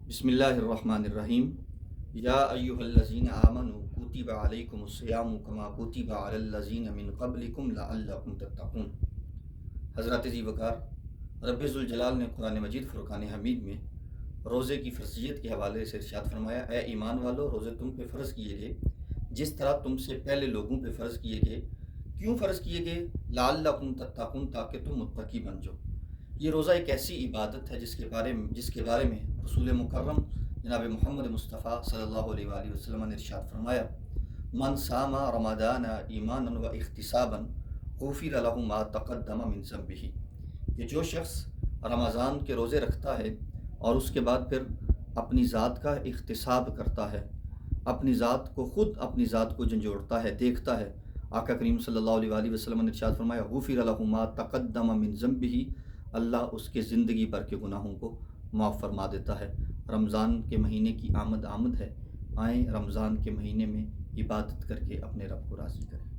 بسم اللہ الرحمن الرحیم۔ یا ایہا الذین آمنوا کتب علیکم الصیام کما کتب علی الذین من قبلکم لعلکم تتقون۔ حضرت ذی وقار رب ذوالجلال نے قرآن مجید فرقان حمید میں روزے کی فرضیت کے حوالے سے ارشاد فرمایا، اے ایمان والو، روزے تم پہ فرض کیے گئے جس طرح تم سے پہلے لوگوں پہ فرض کیے گئے۔ کیوں فرض کیے گئے؟ لعلکم تتقون، تاکہ تم متقی بن جاؤ۔ یہ روزہ ایک ایسی عبادت ہے جس کے بارے میں رسول مکرم جناب محمد مصطفیٰ صلی اللہ علیہ وآلہ وسلم نے ارشاد فرمایا، من صام رمضان ایمانا و احتسابا غفر له ما تقدم من ذنبہ، کہ جو شخص رمضان کے روزے رکھتا ہے اور اس کے بعد پھر اپنی ذات کا احتساب کرتا ہے، اپنی ذات کو جھنجھوڑتا ہے، دیکھتا ہے، آقا کریم صلی اللہ علیہ وآلہ وسلم نے ارشاد فرمایا، غفر له ما تقدم من ذنبہ، اللہ اس کے زندگی بھر کے گناہوں کو معاف فرما دیتا ہے۔ رمضان کے مہینے کی آمد ہے، آئیں رمضان کے مہینے میں عبادت کر کے اپنے رب کو راضی کریں۔